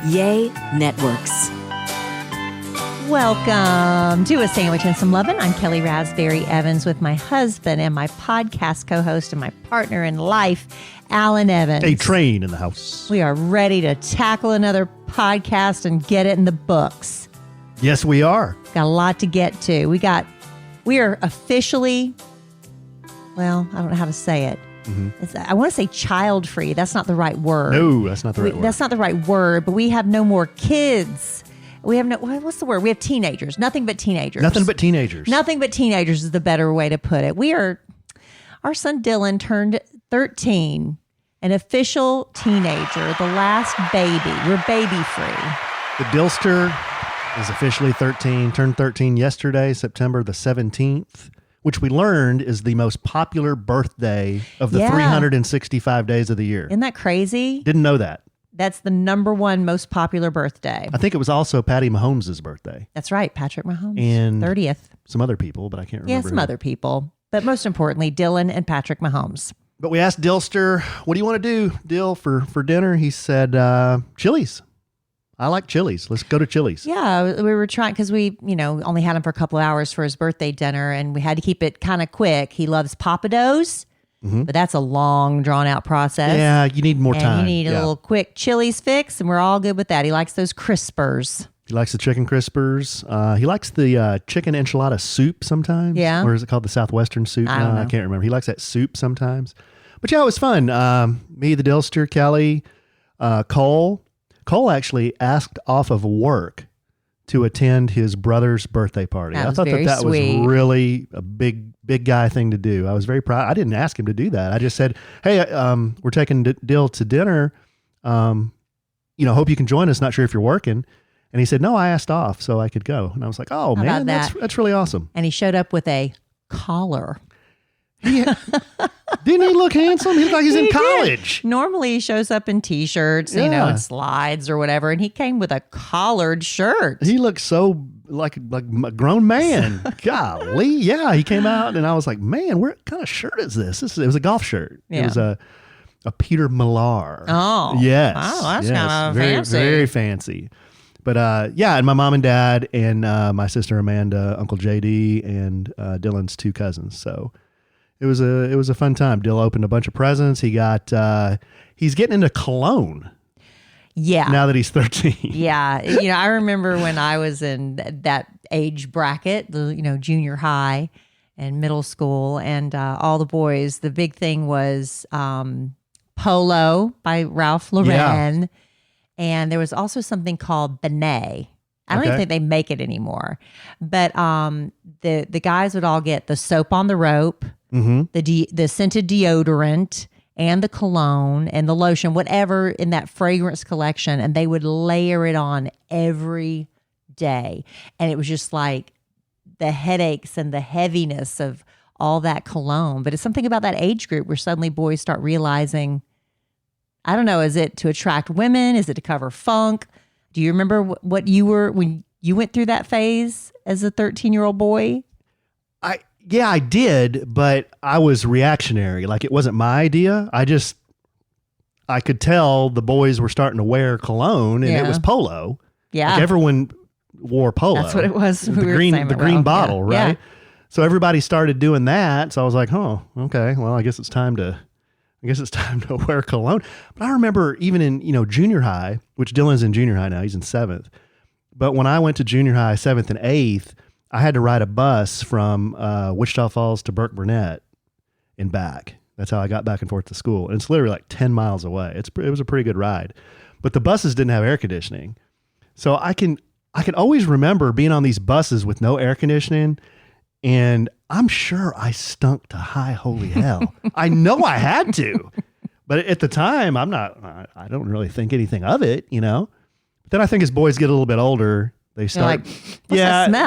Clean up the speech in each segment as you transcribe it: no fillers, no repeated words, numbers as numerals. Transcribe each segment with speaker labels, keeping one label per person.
Speaker 1: Yay Networks.
Speaker 2: Welcome to A Sandwich and Some Lovin'. I'm Kellie Raspberry Evans with my husband and my podcast co-host and my partner in life, Alan Evans.
Speaker 3: A train in the house.
Speaker 2: We are ready to tackle another podcast and get it in the books.
Speaker 3: Yes, we are.
Speaker 2: Got a lot to get to. We are officially, well, I don't know how to say it. I want to say child-free. That's not the right word.
Speaker 3: No, that's not the right word.
Speaker 2: That's not the right word, but we have no more kids. We have no, what's the word? We have teenagers. Nothing but teenagers.
Speaker 3: Nothing but teenagers.
Speaker 2: Nothing but teenagers is the better way to put it. Our son Dylan turned 13, an official teenager, the last baby. We're baby free.
Speaker 3: The Dillster is officially 13, turned 13 yesterday, September the 17th, which we learned is the most popular birthday of the 365 days of the year.
Speaker 2: Isn't that crazy?
Speaker 3: Didn't know that.
Speaker 2: That's the number one most popular birthday.
Speaker 3: I think it was also Patty Mahomes' birthday.
Speaker 2: That's right, Patrick Mahomes.
Speaker 3: And
Speaker 2: 30th.
Speaker 3: Some other people, but I can't remember.
Speaker 2: Yeah, some other people. But most importantly, Dylan and Patrick Mahomes.
Speaker 3: But we asked Dillster, what do you want to do, Dill, for dinner? He said, Chili's. I like Chili's. Let's go to Chili's.
Speaker 2: Yeah, we were trying because we, only had him for a couple of hours for his birthday dinner, and we had to keep it kind of quick. He loves Papados, but that's a long, drawn-out process.
Speaker 3: Yeah, you need more time.
Speaker 2: You need a little quick Chili's fix, and we're all good with that. He likes those crispers.
Speaker 3: He likes the chicken crispers. He likes the chicken enchilada soup sometimes.
Speaker 2: Yeah.
Speaker 3: Or is it called the Southwestern soup?
Speaker 2: I don't know.
Speaker 3: I can't remember. He likes that soup sometimes. But yeah, it was fun. Me, the Dillster, Kelly, Cole. Cole actually asked off of work to attend his brother's birthday party. I thought that
Speaker 2: sweet.
Speaker 3: was really a big guy thing to do. I was very proud. I didn't ask him to do that. I just said, hey, we're taking Dill to dinner. Hope you can join us. Not sure if you're working. And he said, no, I asked off so I could go. And I was like, oh, man, that's really awesome.
Speaker 2: And he showed up with a collar.
Speaker 3: Didn't he look handsome? He looked like he's in college.
Speaker 2: Normally he shows up in t-shirts, and slides or whatever, and he came with a collared shirt.
Speaker 3: He looked so like a grown man. Golly. Yeah, he came out and I was like, man, what kind of shirt is this? It was a golf shirt. Yeah. It was a Peter Millar.
Speaker 2: Oh.
Speaker 3: Yes.
Speaker 2: Wow, that's kind of fancy.
Speaker 3: Very fancy. But and my mom and dad and my sister Amanda, Uncle JD, and Dylan's two cousins. So it was a fun time. Dill opened a bunch of presents. He's getting into cologne.
Speaker 2: Yeah.
Speaker 3: Now that he's 13.
Speaker 2: Yeah. I remember when I was in that age bracket, junior high and middle school, and all the boys, the big thing was Polo by Ralph Lauren. Yeah. And there was also something called Benet. I don't even think they make it anymore. But the guys would all get the soap on the rope, the scented deodorant, and the cologne and the lotion, whatever in that fragrance collection, and they would layer it on every day. And it was just like the headaches and the heaviness of all that cologne. But it's something about that age group where suddenly boys start realizing, I don't know, is it to attract women? Is it to cover funk? Do you remember what you were when you went through that phase as a 13-year-old boy?
Speaker 3: Yeah, I did, but I was reactionary. Like, it wasn't my idea. I could tell the boys were starting to wear cologne, and it was Polo.
Speaker 2: Yeah.
Speaker 3: Like, everyone wore Polo.
Speaker 2: That's what it was.
Speaker 3: The green bottle, right? Yeah. So everybody started doing that. So I was like, oh, okay. Well, I guess it's time to wear cologne. But I remember even in, junior high, which Dylan's in junior high now, he's in 7th. But when I went to junior high, 7th and 8th, I had to ride a bus from Wichita Falls to Burke Burnett and back. That's how I got back and forth to school. And it's literally like 10 miles away. It was a pretty good ride. But the buses didn't have air conditioning. So I can always remember being on these buses with no air conditioning, and I'm sure I stunk to high holy hell. I know I had to. But at the time, I don't really think anything of it, But then I think as boys get a little bit older, they start,
Speaker 2: they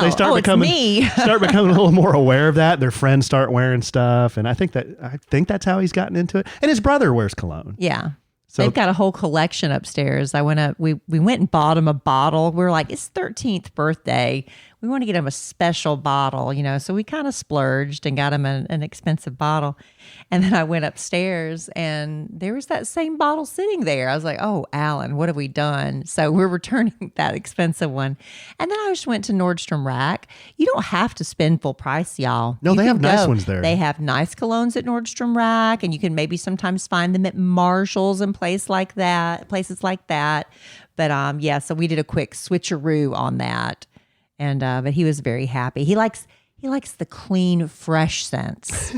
Speaker 3: start becoming a little more aware of that. Their friends start wearing stuff, and I think that's how he's gotten into it. And his brother wears cologne.
Speaker 2: Yeah, so they've got a whole collection upstairs. We went and bought him a bottle. We were like, it's 13th birthday. we want to get him a special bottle, so we kind of splurged and got him an expensive bottle. And then I went upstairs and there was that same bottle sitting there. I was like, oh, Alan, what have we done? So we're returning that expensive one. And then I just went to Nordstrom Rack. You don't have to spend full price, y'all.
Speaker 3: No, they have nice ones there.
Speaker 2: They have nice colognes at Nordstrom Rack, and you can maybe sometimes find them at Marshall's and places like that. But so we did a quick switcheroo on that. And but he was very happy. He likes the clean, fresh scents.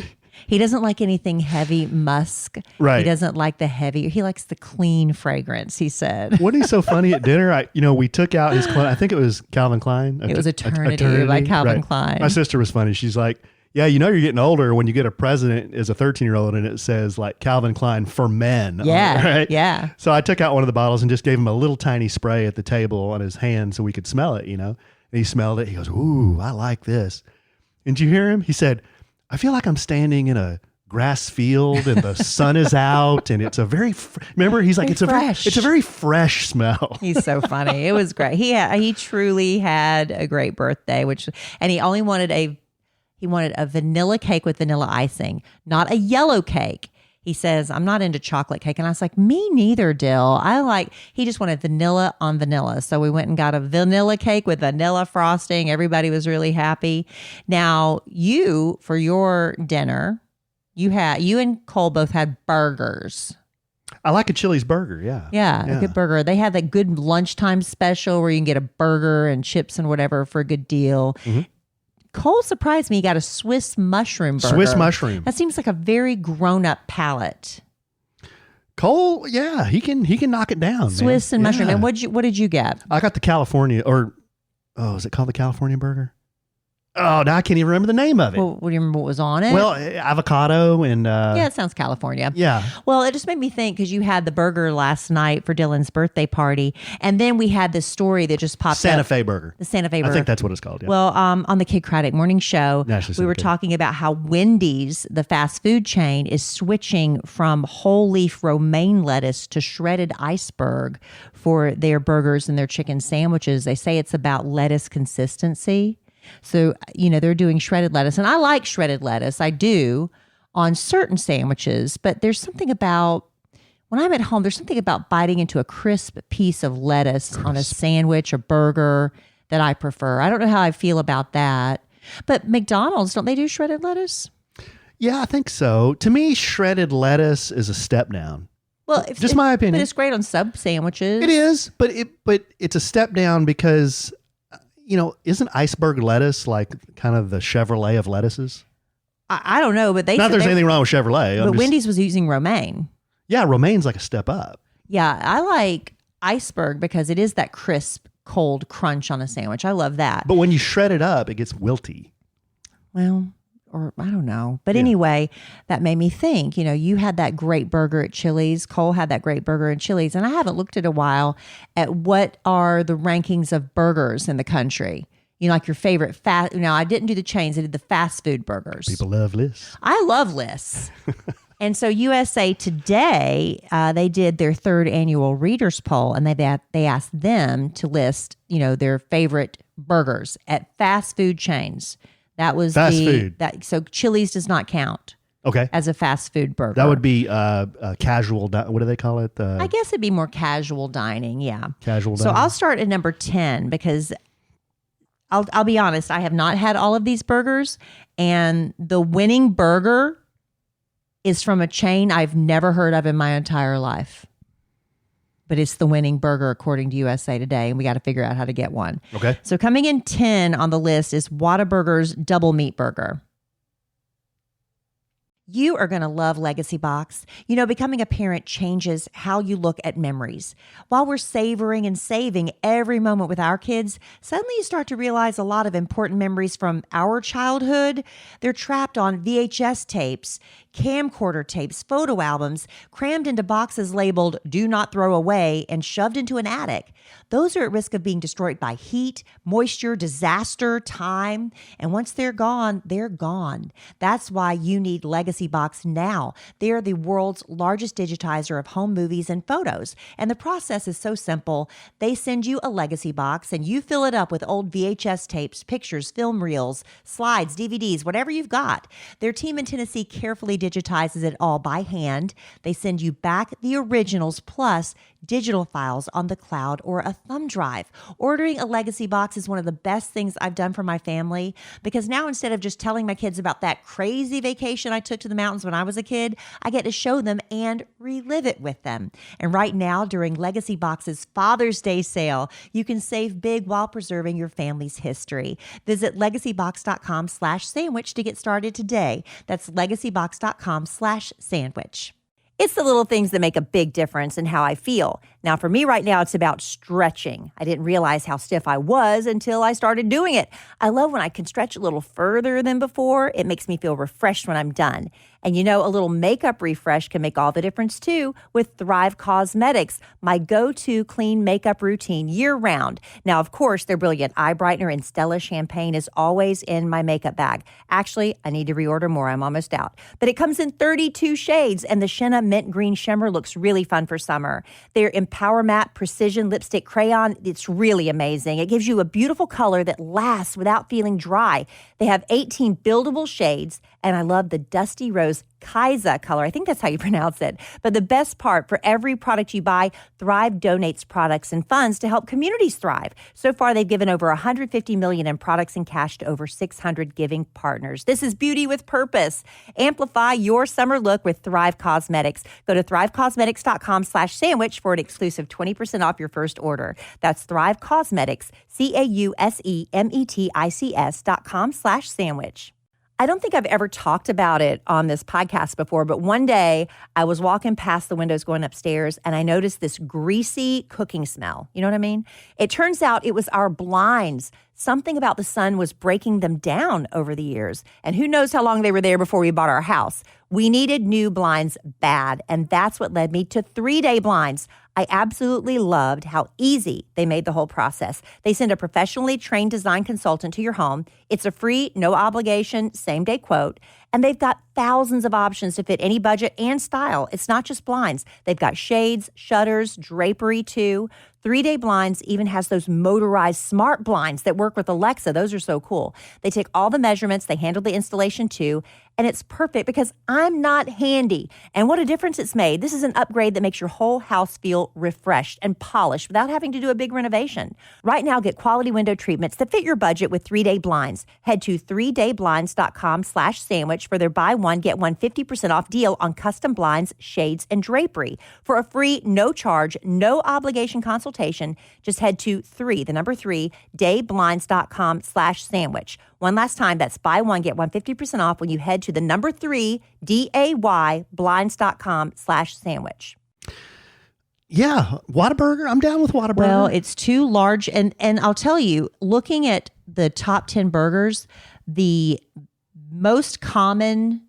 Speaker 2: He doesn't like anything heavy musk.
Speaker 3: Right.
Speaker 2: He doesn't like the heavy. He likes the clean fragrance, he said.
Speaker 3: Wasn't he so funny at dinner? We took out his cologne. I think it was Calvin Klein.
Speaker 2: It was Eternity by Calvin Klein.
Speaker 3: My sister was funny. She's like, yeah, you're getting older when you get a present as a 13-year-old and it says like Calvin Klein for men.
Speaker 2: Yeah.
Speaker 3: Right?
Speaker 2: Yeah.
Speaker 3: So I took out one of the bottles and just gave him a little tiny spray at the table on his hand so we could smell it, And he smelled it. He goes, ooh, I like this. And did you hear him? He said, I feel like I'm standing in a grass field and the sun is out and it's a very, remember, he's like, it's a very fresh smell.
Speaker 2: He's so funny. It was great. He truly had a great birthday, and he only wanted a vanilla cake with vanilla icing, not a yellow cake. He says, I'm not into chocolate cake. And I was like, me neither, Dill. He just wanted vanilla on vanilla. So we went and got a vanilla cake with vanilla frosting. Everybody was really happy. Now, for your dinner, you and Cole both had burgers.
Speaker 3: I like a Chili's burger, yeah.
Speaker 2: Yeah, a good burger. They had that good lunchtime special where you can get a burger and chips and whatever for a good deal. Mm-hmm. Cole surprised me. He got a Swiss mushroom burger.
Speaker 3: Swiss mushroom.
Speaker 2: That seems like a very grown-up palate.
Speaker 3: Cole, yeah, he can knock it down.
Speaker 2: Swiss and mushroom. And what did you get?
Speaker 3: I got the California, is it called the California burger? Oh, now I can't even remember the name of it.
Speaker 2: Well, do you remember what was on it?
Speaker 3: Well, avocado and...
Speaker 2: yeah, it sounds California.
Speaker 3: Yeah.
Speaker 2: Well, it just made me think because you had the burger last night for Dylan's birthday party. And then we had this story that just popped up.
Speaker 3: Santa Fe burger.
Speaker 2: The Santa Fe burger.
Speaker 3: I think that's what it's called, yeah.
Speaker 2: Well, on the Kid Craddock Morning Show, we were talking about how Wendy's, the fast food chain, is switching from whole leaf romaine lettuce to shredded iceberg for their burgers and their chicken sandwiches. They say it's about lettuce consistency. So, they're doing shredded lettuce. And I like shredded lettuce. I do on certain sandwiches. But there's something about, when I'm at home, there's something about biting into a crisp piece of lettuce on a sandwich or burger that I prefer. I don't know how I feel about that. But McDonald's, don't they do shredded lettuce?
Speaker 3: Yeah, I think so. To me, shredded lettuce is a step down.
Speaker 2: Well,
Speaker 3: just my opinion.
Speaker 2: But it's great on sub sandwiches.
Speaker 3: It is, but it's a step down because... isn't iceberg lettuce like kind of the Chevrolet of lettuces?
Speaker 2: I don't know, but they
Speaker 3: not there's anything wrong with Chevrolet.
Speaker 2: But Wendy's was using romaine.
Speaker 3: Yeah, romaine's like a step up.
Speaker 2: Yeah, I like iceberg because it is that crisp, cold crunch on a sandwich. I love that.
Speaker 3: But when you shred it up, it gets wilty.
Speaker 2: Well, or I don't know. But anyway, that made me think, you had that great burger at Chili's. Cole had that great burger at Chili's. And I haven't looked at a while at what are the rankings of burgers in the country. Like your favorite fast. Now, I didn't do the chains. I did the fast food burgers.
Speaker 3: People love lists.
Speaker 2: I love lists. And so USA Today, they did their third annual readers poll. And they asked them to list, their favorite burgers at fast food chains. That was
Speaker 3: fast food.
Speaker 2: So Chili's does not count.
Speaker 3: Okay.
Speaker 2: As a fast food burger.
Speaker 3: That would be casual. What do they call it?
Speaker 2: I guess it'd be more casual dining. Yeah.
Speaker 3: Casual dining.
Speaker 2: So I'll start at number 10 because I'll be honest. I have not had all of these burgers, and the winning burger is from a chain I've never heard of in my entire life. But it's the winning burger according to USA Today, and we got to figure out how to get one.
Speaker 3: Okay.
Speaker 2: So coming in 10 on the list is Whataburger's Double Meat Burger. You are going to love Legacy Box. Becoming a parent changes how you look at memories. While we're savoring and saving every moment with our kids, suddenly you start to realize a lot of important memories from our childhood, they're trapped on VHS tapes. camcorder tapes, photo albums, crammed into boxes labeled "Do Not Throw Away" and shoved into an attic. Those are at risk of being destroyed by heat, moisture, disaster, time. And once they're gone, they're gone. That's why you need Legacy Box now. They're the world's largest digitizer of home movies and photos. And the process is so simple. They send you a Legacy Box and you fill it up with old VHS tapes, pictures, film reels, slides, DVDs, whatever you've got. Their team in Tennessee carefully digitizes it all by hand. They send you back the originals plus digital files on the cloud or a thumb drive. Ordering a Legacy Box is one of the best things I've done for my family, because now instead of just telling my kids about that crazy vacation I took to the mountains when I was a kid, I get to show them and relive it with them. And right now, during Legacy Box's Father's Day sale, you can save big while preserving your family's history. Visit legacybox.com/sandwich to get started today. That's legacybox.com/sandwich. It's the little things that make a big difference in how I feel. Now, for me right now, it's about stretching. I didn't realize how stiff I was until I started doing it. I love when I can stretch a little further than before. It makes me feel refreshed when I'm done. And you know, a little makeup refresh can make all the difference too with Thrive Cosmetics, my go-to clean makeup routine year-round. Now, of course, their brilliant eye brightener and Stella champagne is always in my makeup bag. Actually, I need to reorder more. I'm almost out. But it comes in 32 shades, and the Shenna Mint Green Shimmer looks really fun for summer. Their Empower Matte Precision Lipstick Crayon, it's really amazing. It gives you a beautiful color that lasts without feeling dry. They have 18 buildable shades, and I love the Dusty Rose Kaisa color. I think that's how you pronounce it. But the best part, for every product you buy, Thrive donates products and funds to help communities thrive. So far, they've given over $150 million in products and cash to over 600 giving partners. This is beauty with purpose. Amplify your summer look with Thrive Cosmetics. Go to thrivecosmetics.com/sandwich for an exclusive 20% off your first order. That's Thrive Cosmetics, CAUSEMETICS.com/sandwich. I don't think I've ever talked about it on this podcast before, but one day I was walking past the windows going upstairs and I noticed this greasy cooking smell. You know what I mean? It turns out it was our blinds. Something about the sun was breaking them down over the years. And who knows how long they were there before we bought our house. We needed new blinds bad, and that's what led me to 3-Day Blinds. I absolutely loved how easy they made the whole process. They send a professionally trained design consultant to your home. It's a free, no obligation, same-day quote. And they've got thousands of options to fit any budget and style. It's not just blinds. They've got shades, shutters, drapery too. 3-Day Blinds even has those motorized smart blinds that work with Alexa. Those are so cool. They take all the measurements. They handle the installation too. And it's perfect because I'm not handy. And what a difference it's made. This is an upgrade that makes your whole house feel refreshed and polished without having to do a big renovation. Right now, get quality window treatments that fit your budget with 3-Day Blinds. Head to 3dayblinds.com/sandwich for their buy one, get one 50% off deal on custom blinds, shades, and drapery. For a free, no charge, no obligation consultation, just head to 3dayblinds.com/sandwich. One last time, that's buy one, get one 50% off when you head to the 3dayblinds.com/sandwich.
Speaker 3: Yeah, Whataburger. I'm down with Whataburger.
Speaker 2: Well, it's too large. And I'll tell you, looking at the top 10 burgers, the most common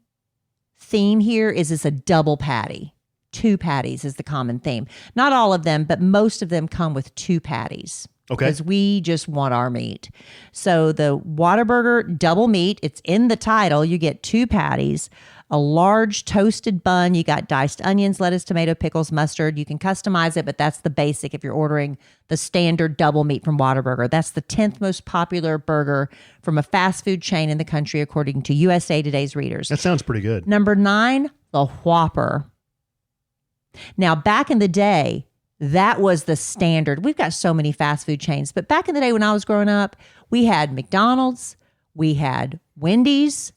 Speaker 2: theme here is it's a double patty. 2 patties is the common theme. Not all of them, but most of them come with 2 patties.
Speaker 3: Okay.
Speaker 2: Because we just want our meat. So the Whataburger double meat, it's in the title. You get 2 patties, a large toasted bun. You got diced onions, lettuce, tomato, pickles, mustard. You can customize it, but that's the basic if you're ordering the standard double meat from Whataburger. That's the 10th most popular burger from a fast food chain in the country, according to USA Today's readers.
Speaker 3: That sounds pretty good.
Speaker 2: Number 9, the Whopper. Now, back in the day, that was the standard. We've got so many fast food chains, but back in the day when I was growing up, we had McDonald's, we had Wendy's,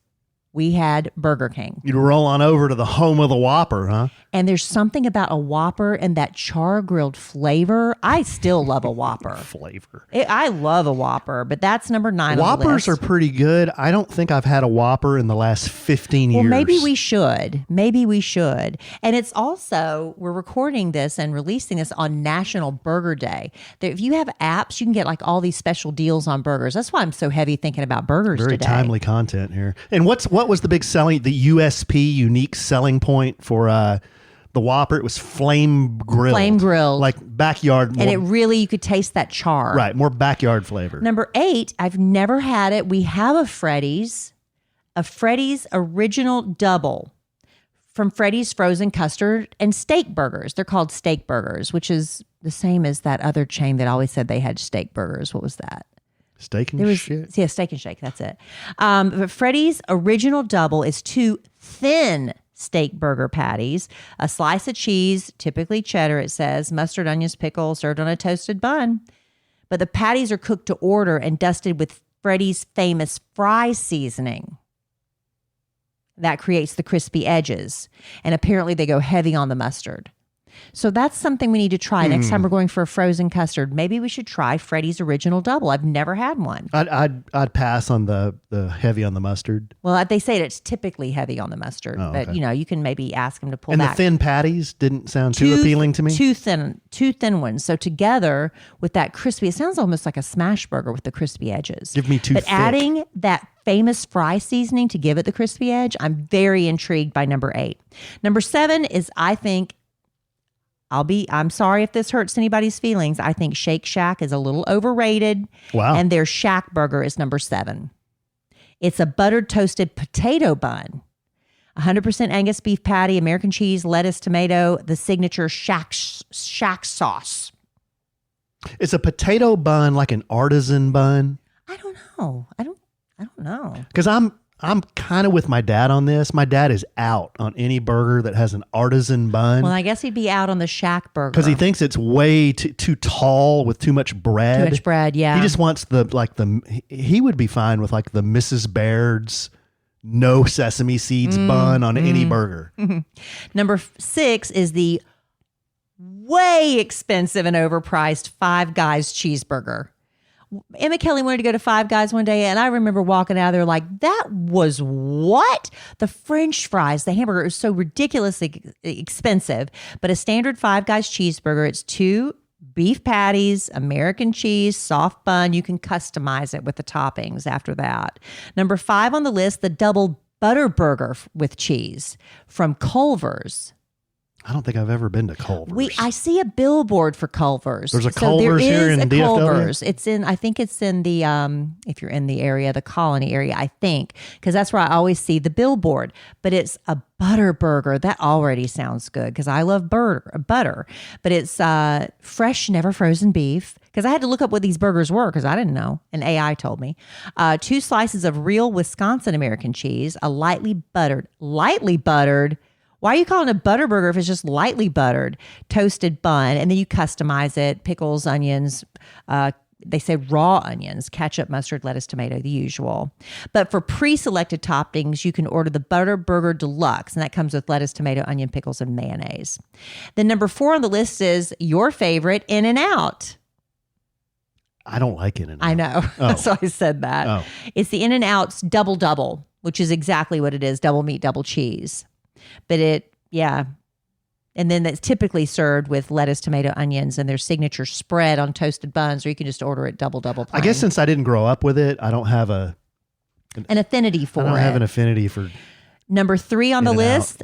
Speaker 2: we had Burger King.
Speaker 3: You'd roll on over to the home of the Whopper, huh?
Speaker 2: And there's something about a Whopper and that char grilled flavor. I still love a Whopper.
Speaker 3: Flavor.
Speaker 2: I love a Whopper, but that's number 9 on the list.
Speaker 3: Whoppers are pretty good. I don't think I've had a Whopper in the last 15 years.
Speaker 2: Well, maybe we should. Maybe we should. And it's also, we're recording this and releasing this on National Burger Day. If you have apps, you can get like all these special deals on burgers. That's why I'm so heavy thinking about burgers
Speaker 3: Very
Speaker 2: today.
Speaker 3: timely content here. And what was the big the USP, unique selling point for the Whopper? It was flame grilled.
Speaker 2: Flame grilled.
Speaker 3: Like backyard.
Speaker 2: And it really, you could taste that char.
Speaker 3: Right, more backyard flavor.
Speaker 2: Number 8, I've never had it. We have a Freddy's original double from Freddy's Frozen Custard and Steak Burgers. They're called Steak Burgers, which is the same as that other chain that always said they had steak burgers. What was that?
Speaker 3: Steak and Shake?
Speaker 2: Yeah, Steak and Shake. That's it. But Freddy's original double is 2 thin steak burger patties, a slice of cheese, typically cheddar, it says, mustard, onions, pickle, served on a toasted bun. But the patties are cooked to order and dusted with Freddy's famous fry seasoning. That creates the crispy edges. And apparently they go heavy on the mustard. So that's something we need to try next time we're going for a frozen custard. Maybe we should try Freddy's original double. I've never had one.
Speaker 3: I'd pass on the heavy on the mustard.
Speaker 2: Well, they say it's typically heavy on the mustard, but
Speaker 3: okay.
Speaker 2: You can maybe ask them to pull
Speaker 3: and
Speaker 2: back.
Speaker 3: The thin patties didn't sound too appealing to me.
Speaker 2: Two thin ones. So together with that crispy, it sounds almost like a smash burger with the crispy edges.
Speaker 3: Give me two
Speaker 2: But
Speaker 3: thick.
Speaker 2: adding that famous fry seasoning to give it the crispy edge, I'm very intrigued by number 8. Number 7 is, I think, I'm sorry if this hurts anybody's feelings. I think Shake Shack is a little overrated.
Speaker 3: Wow.
Speaker 2: And their Shack Burger is number 7. It's a buttered toasted potato bun. 100% Angus beef patty, American cheese, lettuce, tomato, the signature Shack sauce.
Speaker 3: Is a potato bun like an artisan bun?
Speaker 2: I don't know. I don't know.
Speaker 3: Because I'm kind of with my dad on this. My dad is out on any burger that has an artisan bun.
Speaker 2: Well, I guess he'd be out on the Shack Burger.
Speaker 3: Because he thinks it's way too tall with too much bread.
Speaker 2: Too much bread, yeah.
Speaker 3: He just wants he would be fine with like the Mrs. Baird's no sesame seeds bun on any burger.
Speaker 2: Number 6 is the way expensive and overpriced Five Guys cheeseburger. Emma Kelly wanted to go to Five Guys one day, and I remember walking out of there like, that was what? The French fries, the hamburger is so ridiculously expensive. But a standard Five Guys cheeseburger, it's 2 beef patties, American cheese, soft bun. You can customize it with the toppings after that. Number 5 on the list, the double butter burger with cheese from Culver's.
Speaker 3: I don't think I've ever been to Culver's.
Speaker 2: I see a billboard for Culver's.
Speaker 3: There's a Culver's here in DFW?
Speaker 2: Culver's. I think it's in the, if you're in the area, the Colony area, I think, because that's where I always see the billboard. But it's a butter burger. That already sounds good because I love butter. But it's fresh, never frozen beef. Because I had to look up what these burgers were because I didn't know. And AI told me. 2 slices of real Wisconsin American cheese, a lightly buttered. Why are you calling it a butter burger if it's just lightly buttered, toasted bun, and then you customize it, pickles, onions, they say raw onions, ketchup, mustard, lettuce, tomato, the usual. But for pre-selected toppings, you can order the Butter Burger Deluxe, and that comes with lettuce, tomato, onion, pickles, and mayonnaise. Then number 4 on the list is your favorite, In-N-Out.
Speaker 3: I don't like In-N-Out.
Speaker 2: I know.
Speaker 3: Oh.
Speaker 2: So I said that.
Speaker 3: Oh.
Speaker 2: It's the In-N-Out's double, which is exactly what it is, double meat, double cheese. But and then that's typically served with lettuce, tomato, onions, and their signature spread on toasted buns, or you can just order it double plain.
Speaker 3: I guess since I didn't grow up with it, I don't have an
Speaker 2: affinity for it.
Speaker 3: I don't have an affinity for
Speaker 2: Number 3 on the
Speaker 3: In-N-Out.
Speaker 2: list,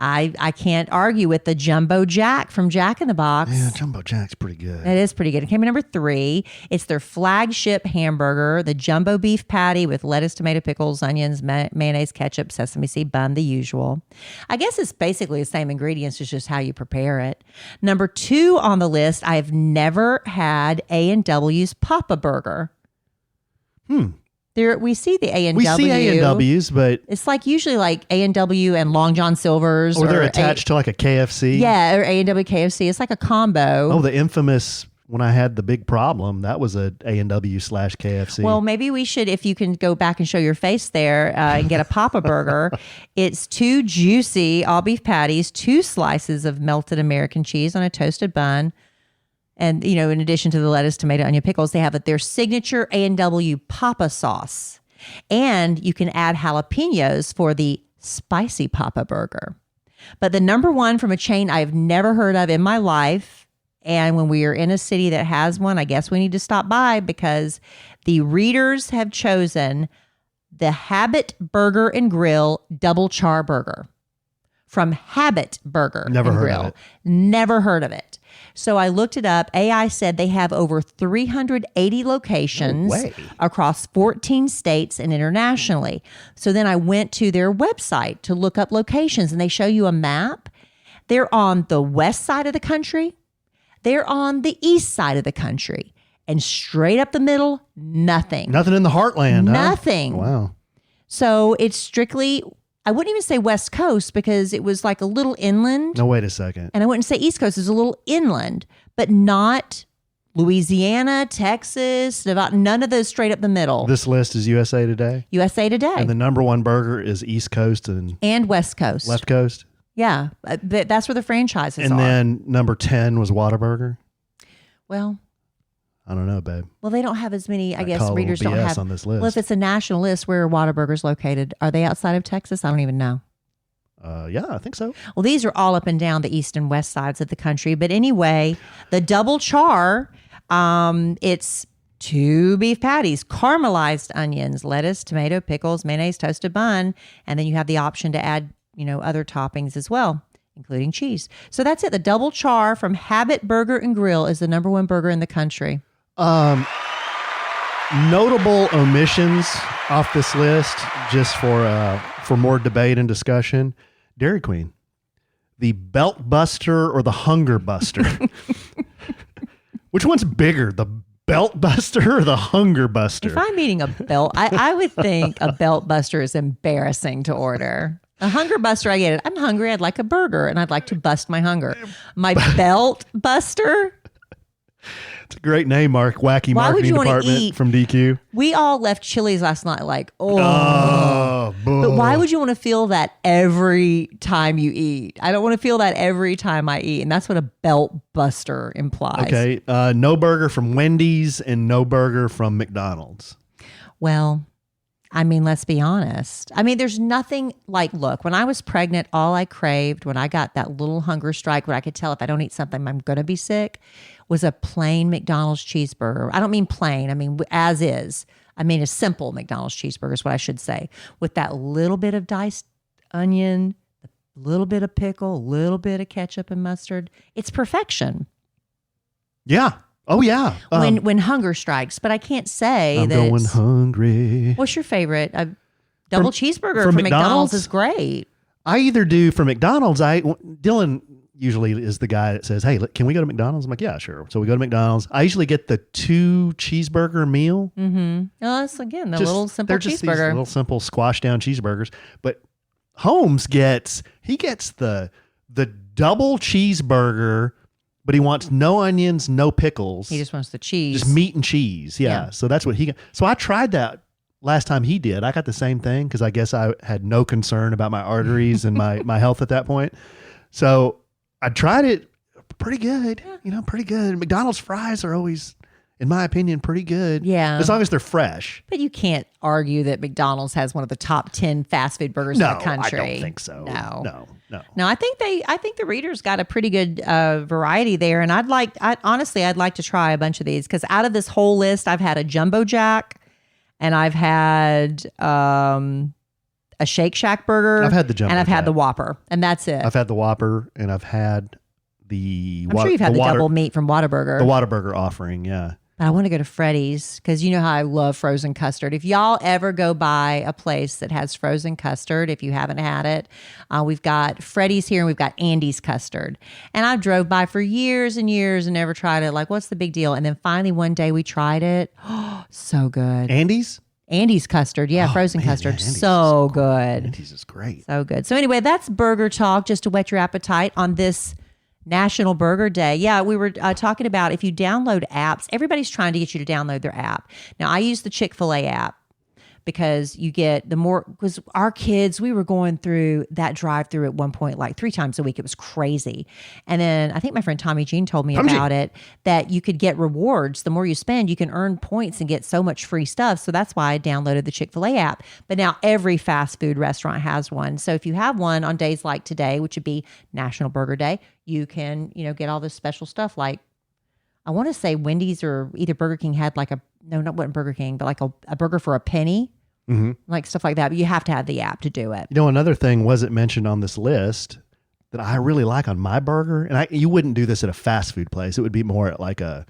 Speaker 2: I can't argue with the Jumbo Jack from Jack in the Box.
Speaker 3: Yeah, Jumbo Jack's pretty good.
Speaker 2: It is pretty good. It came in number 3. It's their flagship hamburger, the jumbo beef patty with lettuce, tomato, pickles, onions, mayonnaise, ketchup, sesame seed bun, the usual. I guess it's basically the same ingredients, it's just how you prepare it. Number 2 on the list, I've never had A&W's Papa Burger. We see the A&W.
Speaker 3: We see A&W's, but
Speaker 2: it's like usually like A&W and Long John Silver's.
Speaker 3: or they're attached to like a KFC.
Speaker 2: Yeah, or A&W KFC. It's like a combo.
Speaker 3: Oh, the infamous when I had the big problem, that was a A&W/KFC.
Speaker 2: Well, maybe we should, if you can go back and show your face there and get a Papa Burger. It's 2 juicy all beef patties, 2 slices of melted American cheese on a toasted bun. And, you know, in addition to the lettuce, tomato, onion, pickles, they have their signature A&W Papa sauce. And you can add jalapenos for the spicy Papa Burger. But the number one from a chain I've never heard of in my life, and when we are in a city that has one, I guess we need to stop by because the readers have chosen the Habit Burger and Grill Double Char Burger from Habit Burger
Speaker 3: Never
Speaker 2: and
Speaker 3: heard
Speaker 2: Grill.
Speaker 3: of it.
Speaker 2: Never heard of it. So I looked it up. AI said they have over 380 locations
Speaker 3: No way.
Speaker 2: across 14 states and internationally. So then I went to their website to look up locations, and they show you a map. They're on the west side of the country. They're on the east side of the country. And straight up the middle, nothing.
Speaker 3: Nothing in the heartland, huh?
Speaker 2: Nothing.
Speaker 3: Wow.
Speaker 2: So it's strictly, I wouldn't even say West Coast because it was like a little inland.
Speaker 3: No, wait a second.
Speaker 2: And I wouldn't say East Coast, it's a little inland, but not Louisiana, Texas, Nevada, none of those straight up the middle.
Speaker 3: This list is USA Today.
Speaker 2: USA Today.
Speaker 3: And the number one burger is East Coast and
Speaker 2: West Coast.
Speaker 3: Left Coast.
Speaker 2: Yeah. But that's where the franchises
Speaker 3: And
Speaker 2: are.
Speaker 3: then number 10 was Whataburger.
Speaker 2: Well,
Speaker 3: I don't know, babe.
Speaker 2: they don't have as many, I guess
Speaker 3: call a
Speaker 2: readers
Speaker 3: little
Speaker 2: don't
Speaker 3: BS
Speaker 2: have.
Speaker 3: on this list.
Speaker 2: Well, if it's a national list, where are Whataburgers located? Are they outside of Texas? I don't even know.
Speaker 3: Yeah, I think so.
Speaker 2: Well, these are all up and down the east and west sides of the country. But anyway, the double char, it's 2 beef patties, caramelized onions, lettuce, tomato, pickles, mayonnaise, toasted bun. And then you have the option to add, other toppings as well, including cheese. So that's it. The double char from Habit Burger and Grill is the number 1 burger in the country.
Speaker 3: Notable omissions off this list, just for more debate and discussion. Dairy Queen, the Belt Buster or the Hunger Buster? Which one's bigger, the Belt Buster or the Hunger Buster?
Speaker 2: If I'm eating a belt, I would think a Belt Buster is embarrassing to order. A Hunger Buster, I get it. I'm hungry. I'd like a burger, and I'd like to bust my hunger. My Belt Buster?
Speaker 3: It's a great name, Mark. Wacky
Speaker 2: Why would
Speaker 3: marketing
Speaker 2: you want to
Speaker 3: department
Speaker 2: eat?
Speaker 3: from DQ.
Speaker 2: We all left Chili's last night like,
Speaker 3: Oh,
Speaker 2: But why would you want to feel that every time you eat? I don't want to feel that every time I eat. And that's what a Belt Buster implies.
Speaker 3: Okay. No burger from Wendy's and no burger from McDonald's.
Speaker 2: Well, I mean, let's be honest. I mean, there's nothing like, look, when I was pregnant, all I craved when I got that little hunger strike where I could tell if I don't eat something, I'm going to be sick, was a plain McDonald's cheeseburger. I don't mean plain. I mean, as is. I mean, a simple McDonald's cheeseburger is what I should say, with that little bit of diced onion, a little bit of pickle, a little bit of ketchup and mustard. It's perfection.
Speaker 3: Yeah. Oh, yeah.
Speaker 2: When hunger strikes. But I can't say
Speaker 3: I'm
Speaker 2: that.
Speaker 3: going hungry.
Speaker 2: What's your favorite? A double cheeseburger
Speaker 3: from
Speaker 2: from McDonald's
Speaker 3: McDonald's
Speaker 2: is great.
Speaker 3: I either do for McDonald's. Dylan usually is the guy that says, "Hey, can we go to McDonald's?" I'm like, "Yeah, sure." So we go to McDonald's. I usually get the 2 cheeseburger meal.
Speaker 2: Mm-hmm. Oh, that's again the little simple
Speaker 3: they're just these
Speaker 2: cheeseburger.
Speaker 3: little simple squash down cheeseburgers. But Holmes gets the double cheeseburger, but he wants no onions, no pickles.
Speaker 2: He just wants the cheese,
Speaker 3: just meat and cheese. Yeah.
Speaker 2: Yeah.
Speaker 3: So that's what he got. So I tried that last time he did. I got the same thing because I guess I had no concern about my arteries and my health at that point. So I tried it. Pretty good. Pretty good. McDonald's fries are always, in my opinion, pretty good.
Speaker 2: Yeah.
Speaker 3: As long as they're fresh.
Speaker 2: But you can't argue that McDonald's has one of the top 10 fast food burgers in the country.
Speaker 3: I don't think so.
Speaker 2: No.
Speaker 3: No.
Speaker 2: I think the readers got a pretty good variety there, and I'd like to try a bunch of these because out of this whole list, I've had a Jumbo Jack, and I've had a Shake Shack burger.
Speaker 3: I've had the Jumbo
Speaker 2: and I've had
Speaker 3: Jack.
Speaker 2: the Whopper, and that's it.
Speaker 3: I've had the Whopper, and I've had the.
Speaker 2: I'm sure you've had the double meat from Whataburger.
Speaker 3: The Whataburger offering, yeah.
Speaker 2: But I want to go to Freddy's because you know how I love frozen custard. If y'all ever go by a place that has frozen custard, if you haven't had it, we've got Freddy's here and we've got Andy's custard. And I drove by for years and years and never tried it. Like, what's the big deal? And then finally one day we tried it. Oh, so good. Andy's custard. Yeah, frozen custard.
Speaker 3: Andy's
Speaker 2: so good.
Speaker 3: Andy's is great.
Speaker 2: So good. So anyway, that's burger talk just to whet your appetite on this National Burger Day. Yeah, we were talking about if you download apps, everybody's trying to get you to download their app. Now, I use the Chick-fil-A app because you get because our kids, we were going through that drive-through at one point like 3 times a week. It was crazy. And then I think my friend Tommy Jean told me about it, that you could get rewards. The more you spend, you can earn points and get so much free stuff. So that's why I downloaded the Chick-fil-A app. But now every fast food restaurant has one. So if you have one on days like today, which would be National Burger Day, you can, get all this special stuff. Like, I want to say Wendy's or either Burger King had like wasn't Burger King, but like a burger for a penny, like stuff like that. But you have to have the app to do it.
Speaker 3: Another thing wasn't mentioned on this list that I really like on my burger, and you wouldn't do this at a fast food place. It would be more at like a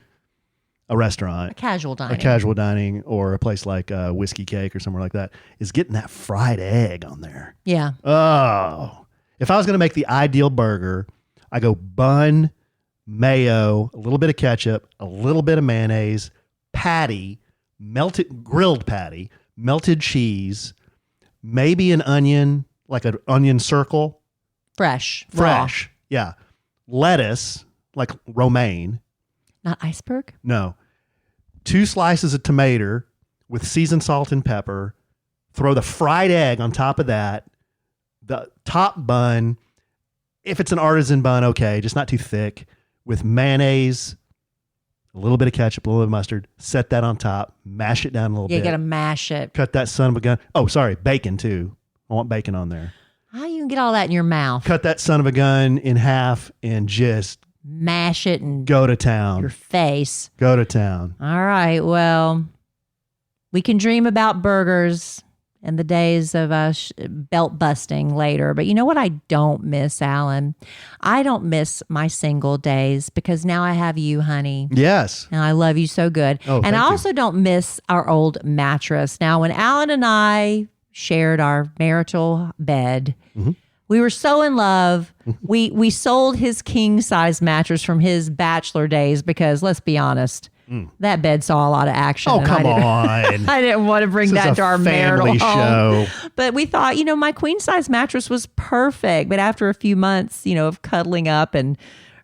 Speaker 3: restaurant,
Speaker 2: a casual dining,
Speaker 3: or a place like Whiskey Cake or somewhere like that, is getting that fried egg on there.
Speaker 2: Yeah.
Speaker 3: Oh, if I was going to make the ideal burger, I go bun, mayo, a little bit of ketchup, a little bit of mayonnaise, patty, grilled patty, melted cheese, maybe an onion, like an onion circle.
Speaker 2: Fresh.
Speaker 3: Raw. Yeah. Lettuce, like romaine.
Speaker 2: Not iceberg?
Speaker 3: No. 2 slices of tomato with seasoned salt and pepper. Throw the fried egg on top of that. The top bun, if it's an artisan bun, okay, just not too thick, with mayonnaise, a little bit of ketchup, a little bit of mustard. Set that on top. Mash it down a little bit.
Speaker 2: You got to mash it.
Speaker 3: Cut that son of a gun. Oh, sorry, bacon too. I want bacon on there.
Speaker 2: How you can get all that in your mouth?
Speaker 3: Cut that son of a gun in half and just
Speaker 2: mash it and
Speaker 3: go to town.
Speaker 2: Your face.
Speaker 3: Go to town.
Speaker 2: All right. Well, we can dream about burgers and the days of belt busting later. But you know what I don't miss, Alan? I don't miss my single days because now I have you, honey.
Speaker 3: Yes.
Speaker 2: And I love you so good.
Speaker 3: Oh,
Speaker 2: and I also don't miss our old mattress. Now, when Alan and I shared our marital bed, we were so in love. We sold his king size mattress from his bachelor days because, let's be honest, that bed saw a lot of action.
Speaker 3: Oh, come on.
Speaker 2: I didn't want to bring that to our marital
Speaker 3: show.
Speaker 2: home. But we thought, my queen size mattress was perfect. But after a few months, of cuddling up and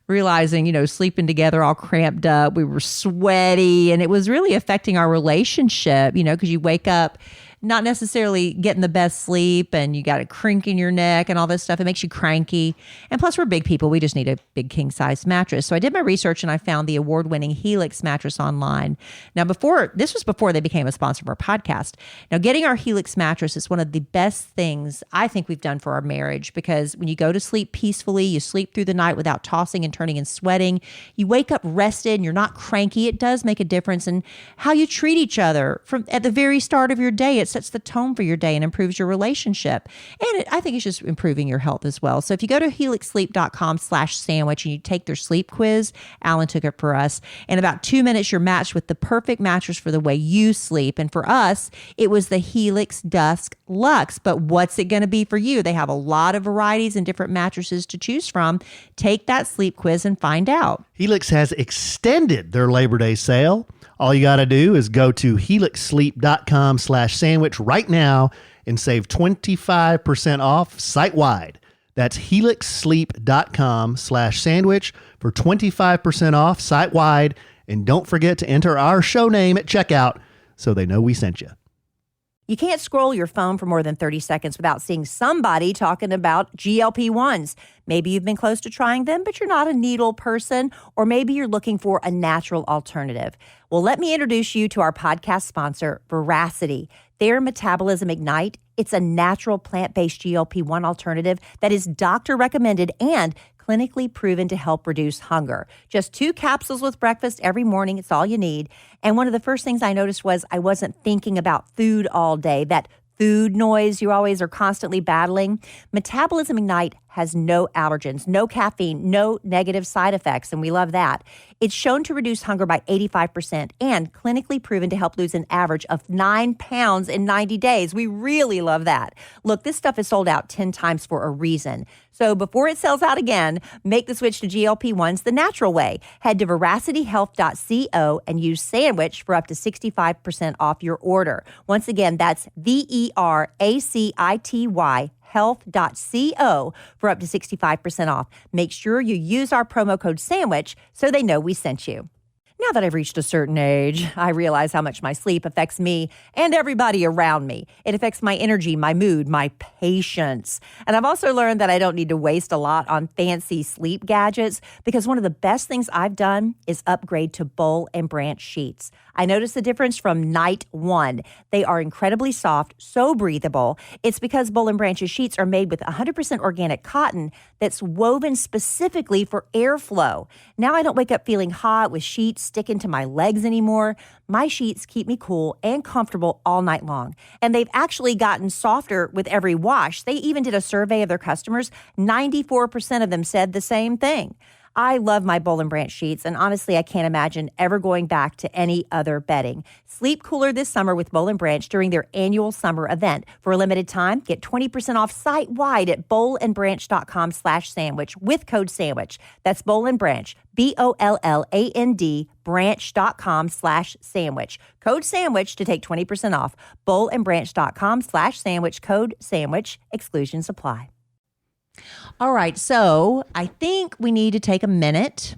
Speaker 2: realizing, sleeping together all cramped up, we were sweaty, and it was really affecting our relationship, because you wake up not necessarily getting the best sleep and you got a crink in your neck and all this stuff. It makes you cranky. And plus, we're big people. We just need a big king size mattress. So I did my research and I found the award-winning Helix mattress online. Now, this was before they became a sponsor of our podcast. Now, getting our Helix mattress is one of the best things I think we've done for our marriage, because when you go to sleep peacefully, you sleep through the night without tossing and turning and sweating. You wake up rested and you're not cranky. It does make a difference in how you treat each other at the very start of your day. It sets the tone for your day and improves your relationship. And I think it's just improving your health as well. So if you go to helixsleep.com/sandwich and you take their sleep quiz, Alan took it for us. In about 2 minutes, you're matched with the perfect mattress for the way you sleep. And for us, it was the Helix Dusk Luxe. But what's it going to be for you? They have a lot of varieties and different mattresses to choose from. Take that sleep quiz and find out.
Speaker 3: Helix has extended their Labor Day sale. All you got to do is go to helixsleep.com/sandwich right now and save 25% off site-wide. That's helixsleep.com/sandwich for 25% off site-wide. And don't forget to enter our show name at checkout so they know we sent you.
Speaker 4: You can't scroll your phone for more than 30 seconds without seeing somebody talking about GLP-1s. Maybe you've been close to trying them, but you're not a needle person, or maybe you're looking for a natural alternative. Well, let me introduce you to our podcast sponsor, Veracity. Their Metabolism Ignite. It's a natural plant-based GLP-1 alternative that is doctor recommended and clinically proven to help reduce hunger. Just 2 capsules with breakfast every morning. It's all you need. And one of the first things I noticed was I wasn't thinking about food all day. That food noise you always are constantly battling. Metabolism Ignite has no allergens, no caffeine, no negative side effects, and we love that. It's shown to reduce hunger by 85% and clinically proven to help lose an average of 9 pounds in 90 days. We really love that. Look, this stuff is sold out 10 times for a reason. So before it sells out again, make the switch to GLP-1s the natural way. Head to veracityhealth.co and use sandwich for up to 65% off your order. Once again, that's VERACITY health.co for up to 65% off. Make sure you use our promo code SANDWICH so they know we sent you. Now that I've reached a certain age, I realize how much my sleep affects me and everybody around me. It affects my energy, my mood, my patience. And I've also learned that I don't need to waste a lot on fancy sleep gadgets because one of the best things I've done is upgrade to Boll and Branch sheets. I noticed the difference from night one. They are incredibly soft, so breathable. It's because Boll and Branch's sheets are made with 100% organic cotton that's woven specifically for airflow. Now I don't wake up feeling hot with sheets sticking to my legs anymore. My sheets keep me cool and comfortable all night long. And they've actually gotten softer with every wash. They even did a survey of their customers. 94% of them said the same thing. I love my Boll and Branch sheets, and honestly, I can't imagine ever going back to any other bedding. Sleep cooler this summer with Boll and Branch during their annual summer event. For a limited time, get 20% off site-wide at bollandbranch.com/sandwich with code SANDWICH. That's Boll and Branch, BOLLAND, branch.com/sandwich. Code SANDWICH to take 20% off. bollandbranch.com/sandwich, code SANDWICH. Exclusions apply.
Speaker 2: All right, so I think we need to take a minute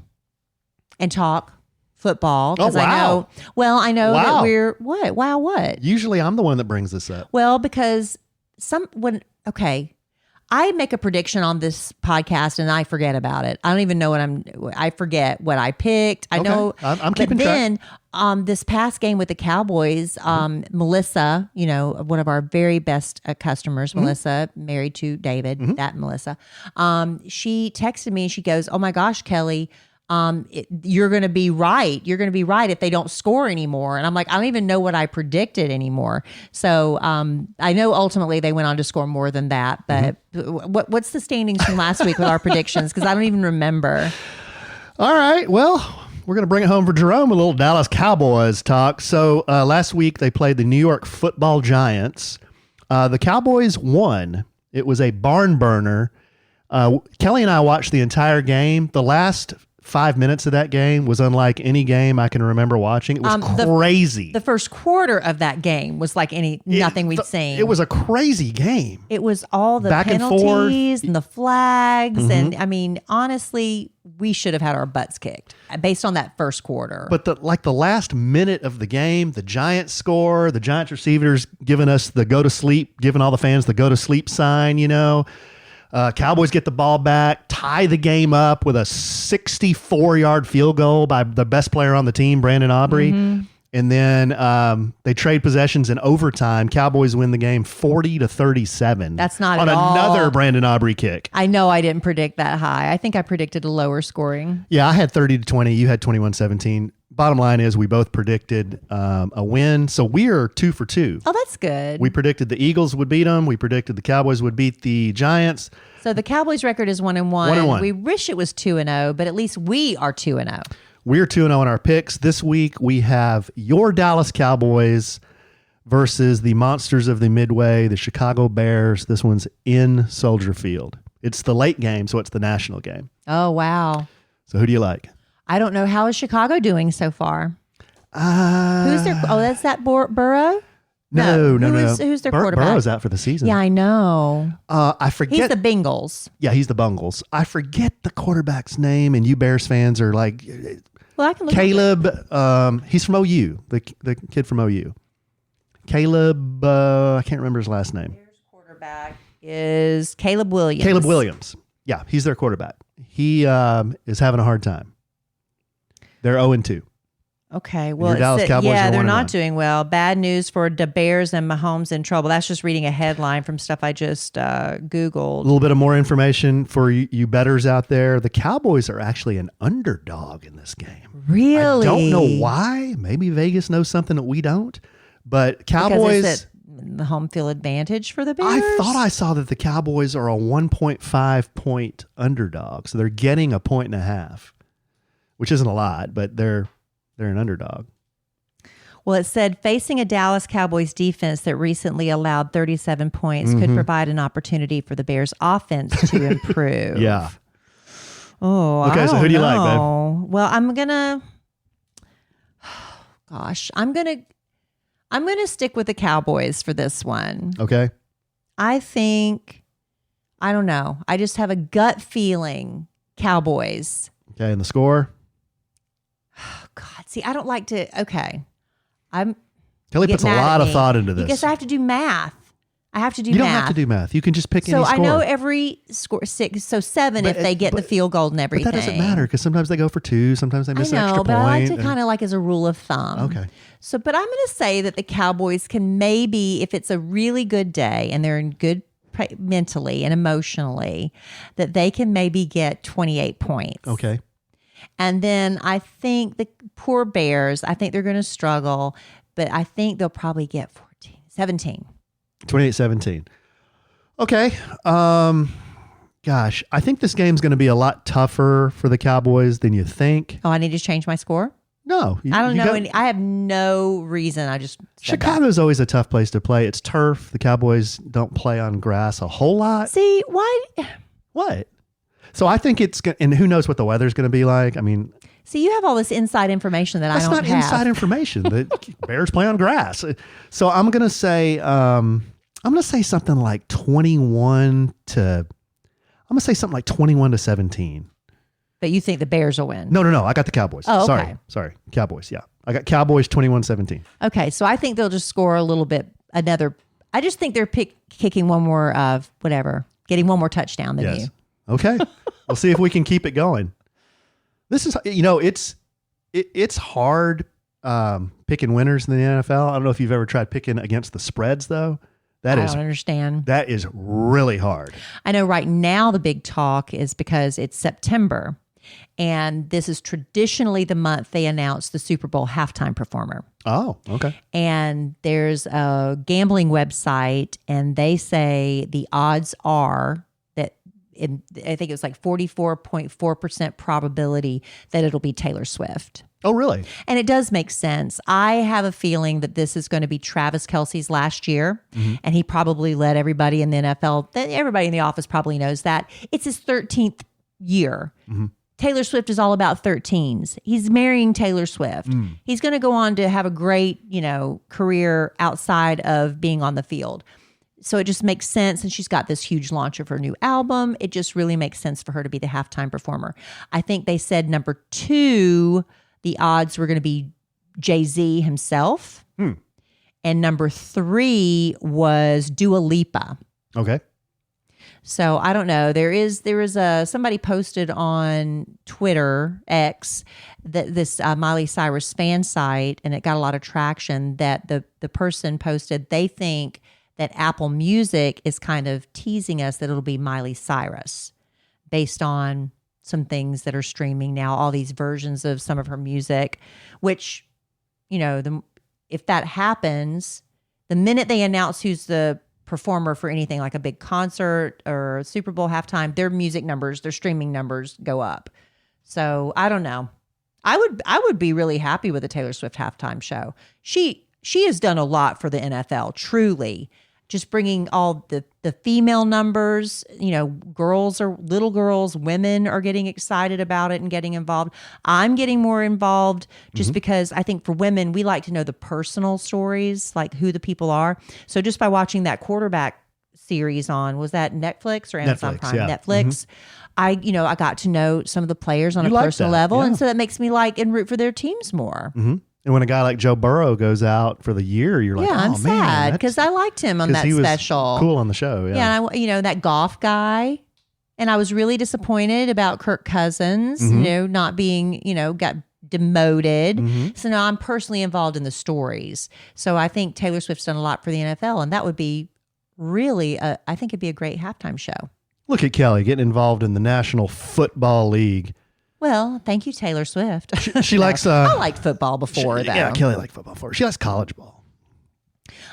Speaker 2: and talk football because
Speaker 3: Oh, wow.
Speaker 2: I know
Speaker 3: Wow.
Speaker 2: that we're what? Wow, what?
Speaker 3: Usually I'm the one that brings this up.
Speaker 2: Well, because I make a prediction on this podcast and I forget about it. I don't even know I forget what I picked. I
Speaker 3: Okay.
Speaker 2: know.
Speaker 3: I'm keeping
Speaker 2: but
Speaker 3: track.
Speaker 2: then this past game with the Cowboys, Melissa, one of our very best customers, Melissa, married to David, that Melissa, she texted me and she goes, "Oh my gosh, Kelly, you're going to be right. You're going to be right if they don't score anymore." And I'm like, I don't even know what I predicted anymore. So I know ultimately they went on to score more than that. But what's the standings from last week with our predictions? Because I don't even remember.
Speaker 3: All right. Well, we're going to bring it home for Jerome, a little Dallas Cowboys talk. So last week they played the New York Football Giants. The Cowboys won. It was a barn burner. Kelly and I watched the entire game. The last 5 minutes of that game was unlike any game I can remember watching. It was crazy.
Speaker 2: The first quarter of that game was like nothing we've seen.
Speaker 3: It was a crazy game.
Speaker 2: It was all the
Speaker 3: Back and
Speaker 2: penalties
Speaker 3: forth.
Speaker 2: and the flags. And I mean, honestly, we should have had our butts kicked based on that first quarter.
Speaker 3: But the last minute of the game, the Giants score, the Giants receivers giving us the go to sleep, giving all the fans the go to sleep sign, Cowboys get the ball back, tie the game up with a 64-yard field goal by the best player on the team, Brandon Aubrey. And then they trade possessions in overtime. Cowboys win the game 40-37.
Speaker 2: That's not
Speaker 3: on
Speaker 2: at all.
Speaker 3: another Brandon Aubrey kick.
Speaker 2: I know I didn't predict that high. I think I predicted a lower scoring.
Speaker 3: Yeah, I had 30-20. You had 21-17. Bottom line is we both predicted a win. So we are 2 for 2.
Speaker 2: Oh, that's good.
Speaker 3: We predicted the Eagles would beat them. We predicted the Cowboys would beat the Giants.
Speaker 2: So the Cowboys record is 1-1.
Speaker 3: 1-1.
Speaker 2: We wish it was 2-0, but at least we are 2-0.
Speaker 3: We're 2-0 in our picks. This week we have your Dallas Cowboys versus the monsters of the Midway, the Chicago Bears. This one's in Soldier Field. It's the late game, so it's the national game.
Speaker 2: Oh, wow.
Speaker 3: So who do you like?
Speaker 2: I don't know. How is Chicago doing so far? Who's their? Oh, that's that Burrow.
Speaker 3: No.
Speaker 2: Who's their quarterback?
Speaker 3: Burrow's out for the season.
Speaker 2: Yeah, I know.
Speaker 3: I forget.
Speaker 2: He's the Bengals.
Speaker 3: Yeah, he's the Bungles. I forget the quarterback's name, and you Bears fans are like,
Speaker 2: Well, I can look.
Speaker 3: Caleb. He's from OU. The kid from OU. Caleb. I can't remember his last name.
Speaker 2: Bears quarterback is Caleb Williams.
Speaker 3: Caleb Williams. Yeah, he's their quarterback. He is having a hard time. They're 0-2.
Speaker 2: Okay, well,
Speaker 3: Your Dallas Cowboys are
Speaker 2: they're
Speaker 3: 1-1.
Speaker 2: not doing well. Bad news for the Bears and Mahomes in trouble. That's just reading a headline from stuff I just
Speaker 3: A
Speaker 2: Googled.
Speaker 3: little bit of more information for you bettors out there. The Cowboys are actually an underdog in this game.
Speaker 2: Really?
Speaker 3: I don't know why. Maybe Vegas knows something that we don't. But
Speaker 2: Because
Speaker 3: Cowboys,
Speaker 2: it's the home field advantage for the Bears?
Speaker 3: I thought I saw that the Cowboys are a 1.5 point underdog. So they're getting a 1.5, which isn't a lot, but they're an underdog.
Speaker 2: Well, it said facing a Dallas Cowboys defense that recently allowed 37 points could provide an opportunity for the Bears offense to improve.
Speaker 3: Yeah.
Speaker 2: Oh,
Speaker 3: Okay,
Speaker 2: I
Speaker 3: so
Speaker 2: don't
Speaker 3: who do you like, babe?
Speaker 2: know. Well, I'm gonna stick with the Cowboys for this one.
Speaker 3: Okay.
Speaker 2: I think I don't know. I just have a gut feeling Cowboys.
Speaker 3: Okay, and the score?
Speaker 2: Oh, God. See, I don't like to. Okay.
Speaker 3: Kelly puts a lot of thought into this.
Speaker 2: Because I have to do math. I have to do
Speaker 3: math. You
Speaker 2: math.
Speaker 3: don't have to do math. You can just pick any
Speaker 2: So
Speaker 3: score.
Speaker 2: I know every score 6, so 7 if they get the field goal and everything.
Speaker 3: But that doesn't matter because sometimes they go for 2, sometimes they miss an extra point.
Speaker 2: But I like to kind of like as a rule of thumb.
Speaker 3: Okay.
Speaker 2: So, but I'm going to say that the Cowboys can maybe, if it's a really good day and they're in good mentally and emotionally, that they can maybe get 28 points.
Speaker 3: Okay.
Speaker 2: And then I think the poor Bears, I think they're going to struggle, but I think they'll probably get 17.
Speaker 3: 28-17. Okay. Gosh, I think this game's going to be a lot tougher for the Cowboys than you think.
Speaker 2: Oh, I need to change my score?
Speaker 3: No.
Speaker 2: I don't know. I have no reason. I just
Speaker 3: Chicago's always a tough place to play. It's turf. The Cowboys don't play on grass a whole lot.
Speaker 2: See, why?
Speaker 3: What? So I think it's, and who knows what the weather's going to be like. I mean,
Speaker 2: see, you have all this inside information that I don't have.
Speaker 3: That's not inside information. The Bears play on grass. So I'm going to say, something like 21 to 17.
Speaker 2: But you think the Bears will win?
Speaker 3: No. I got the Cowboys.
Speaker 2: Oh, okay.
Speaker 3: Sorry. Cowboys. Yeah. I got Cowboys 21-17.
Speaker 2: Okay. So I think they'll just score a little bit. I just think they're kicking one more getting one more touchdown than you.
Speaker 3: Okay. We'll see if we can keep it going. This is, it's hard picking winners in the NFL. I don't know if you've ever tried picking against the spreads though. I don't understand. That is really hard.
Speaker 2: I know right now the big talk is because it's September and this is traditionally the month they announce the Super Bowl halftime performer.
Speaker 3: Oh, okay. And
Speaker 2: there's a gambling website and they say the odds are that I think it was like 44.4% probability that it'll be Taylor Swift.
Speaker 3: Oh, really?
Speaker 2: And it does make sense. I have a feeling that this is going to be Travis Kelce's last year, and he probably led everybody in the NFL. Everybody in the office probably knows that. It's his 13th year. Mm-hmm. Taylor Swift is all about 13s. He's marrying Taylor Swift. He's going to go on to have a great, career outside of being on the field. So it just makes sense. And she's got this huge launch of her new album. It just really makes sense for her to be the halftime performer. I think they said number 2, the odds were going to be Jay-Z himself. And number 3 was Dua Lipa.
Speaker 3: Okay.
Speaker 2: So I don't know. There is somebody posted on Twitter X that this Miley Cyrus fan site, and it got a lot of traction. That the person posted they think that Apple Music is kind of teasing us that it'll be Miley Cyrus based on some things that are streaming now, all these versions of some of her music, which, if that happens, the minute they announce who's the performer for anything like a big concert or Super Bowl halftime, their music numbers, their streaming numbers go up. So I don't know. I would be really happy with a Taylor Swift halftime show. She has done a lot for the NFL, truly. Just bringing all the female numbers, little girls, women are getting excited about it and getting involved. I'm getting more involved just because I think for women, we like to know the personal stories, like who the people are. So just by watching that quarterback series was that Netflix or Amazon Prime?
Speaker 3: Yeah.
Speaker 2: Netflix. I got to know some of the players on a personal level. Yeah. And so that makes me like and root for their teams more.
Speaker 3: And when a guy like Joe Burrow goes out for the year, you're like,
Speaker 2: I'm sad because I liked him on that special.
Speaker 3: Cool on the show. Yeah.
Speaker 2: Yeah. And that golf guy. And I was really disappointed about Kirk Cousins, not being, got demoted. So now I'm personally involved in the stories. So I think Taylor Swift's done a lot for the NFL, and that would be really, I think it'd be a great halftime show.
Speaker 3: Look at Kelly getting involved in the National Football League.
Speaker 2: Well, thank you, Taylor Swift.
Speaker 3: She likes...
Speaker 2: I liked football before, though.
Speaker 3: Yeah, Kelly liked football before. She likes college ball.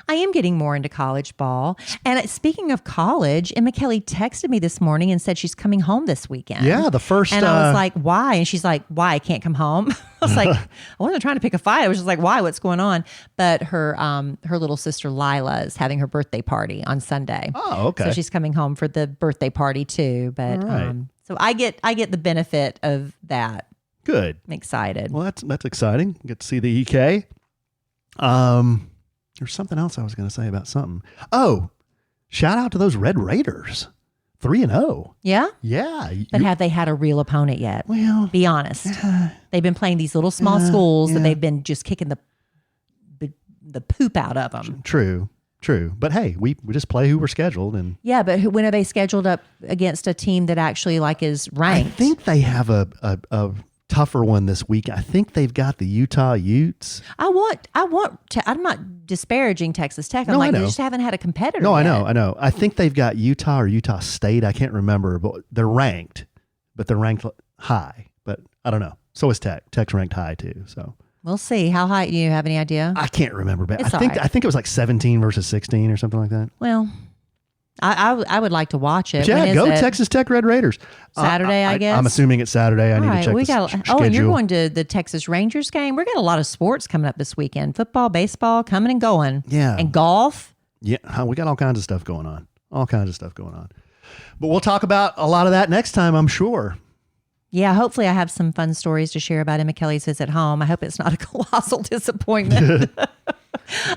Speaker 2: I am getting more into college ball. And speaking of college, Emma Kelly texted me this morning and said she's coming home this weekend.
Speaker 3: Yeah, the first...
Speaker 2: And I was like, why? And she's like, why? I can't come home? I was like, I wasn't trying to pick a fight. I was just like, why? What's going on? But her little sister Lila is having her birthday party on Sunday.
Speaker 3: Oh, okay.
Speaker 2: So she's coming home for the birthday party too. But
Speaker 3: right.
Speaker 2: So I get the benefit of that.
Speaker 3: Good.
Speaker 2: I'm excited.
Speaker 3: Well, that's exciting. Get to see the EK. There's something else I was going to say about something. Oh, shout out to those Red Raiders. 3-0.
Speaker 2: Yeah?
Speaker 3: Yeah.
Speaker 2: But have they had a real opponent yet?
Speaker 3: Well,
Speaker 2: be honest. They've been playing these little small schools that they've been just kicking the poop out of them.
Speaker 3: True. But hey, we just play who we're scheduled. And
Speaker 2: yeah, but when are they scheduled up against a team that actually like is ranked?
Speaker 3: I think they have a tougher one this week. I think they've got the Utah Utes.
Speaker 2: I'm not disparaging Texas Tech.
Speaker 3: No, I know.
Speaker 2: They just haven't had a competitor.
Speaker 3: No,
Speaker 2: yet.
Speaker 3: I know. I think they've got Utah or Utah State. I can't remember, but they're ranked high. But I don't know. So is Tech. Tech's ranked high too. So
Speaker 2: we'll see. How high? Do you have any idea?
Speaker 3: I can't remember, but
Speaker 2: It's
Speaker 3: I think
Speaker 2: all right.
Speaker 3: I think it was like 17 versus 16 or something like that.
Speaker 2: Well, I would like to watch it.
Speaker 3: But yeah,
Speaker 2: When is
Speaker 3: go
Speaker 2: it?
Speaker 3: Texas Tech Red Raiders.
Speaker 2: Saturday, I guess.
Speaker 3: I'm assuming it's Saturday. I need to check the schedule.
Speaker 2: and you're going to the Texas Rangers game. We're got a lot of sports coming up this weekend. Football, baseball, coming and going.
Speaker 3: Yeah.
Speaker 2: And golf.
Speaker 3: Yeah, we got all kinds of stuff going on. But we'll talk about a lot of that next time, I'm sure.
Speaker 2: Yeah, hopefully I have some fun stories to share about Emma Kelly's visit home. I hope it's not a colossal disappointment.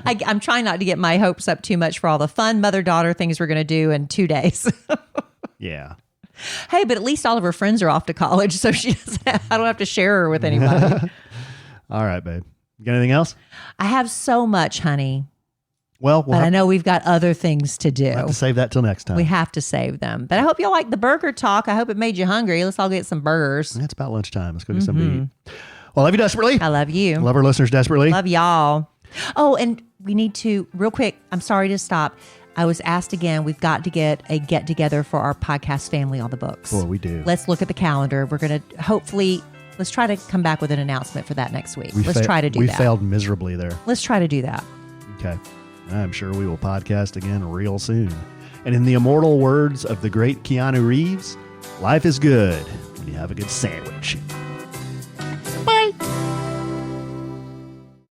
Speaker 2: I'm trying not to get my hopes up too much for all the fun mother-daughter things we're going to do in 2 days.
Speaker 3: Yeah.
Speaker 2: Hey, but at least all of her friends are off to college, so I don't have to share her with anybody.
Speaker 3: All right, babe. You got anything else?
Speaker 2: I have so much, honey,
Speaker 3: Well,
Speaker 2: but I know we've got other things to do.
Speaker 3: we'll have to save that till next time.
Speaker 2: We have to save them. But I hope y'all like the burger talk. I hope it made you hungry. Let's all get some burgers.
Speaker 3: It's about lunchtime. Let's go get something to eat. Well, I love you desperately.
Speaker 2: I love you.
Speaker 3: Love our listeners desperately.
Speaker 2: Love y'all. Oh, and we need to, real quick, I'm sorry to stop. I was asked again, we've got to get a get together for our podcast family on the books.
Speaker 3: Boy, we do.
Speaker 2: Let's look at the calendar. We're going to hopefully, let's try to come back with an announcement for that next week. Let's try to do that.
Speaker 3: We failed miserably there.
Speaker 2: Let's try to do that.
Speaker 3: Okay. I'm sure we will podcast again real soon. And in the immortal words of the great Keanu Reeves, life is good when you have a good sandwich.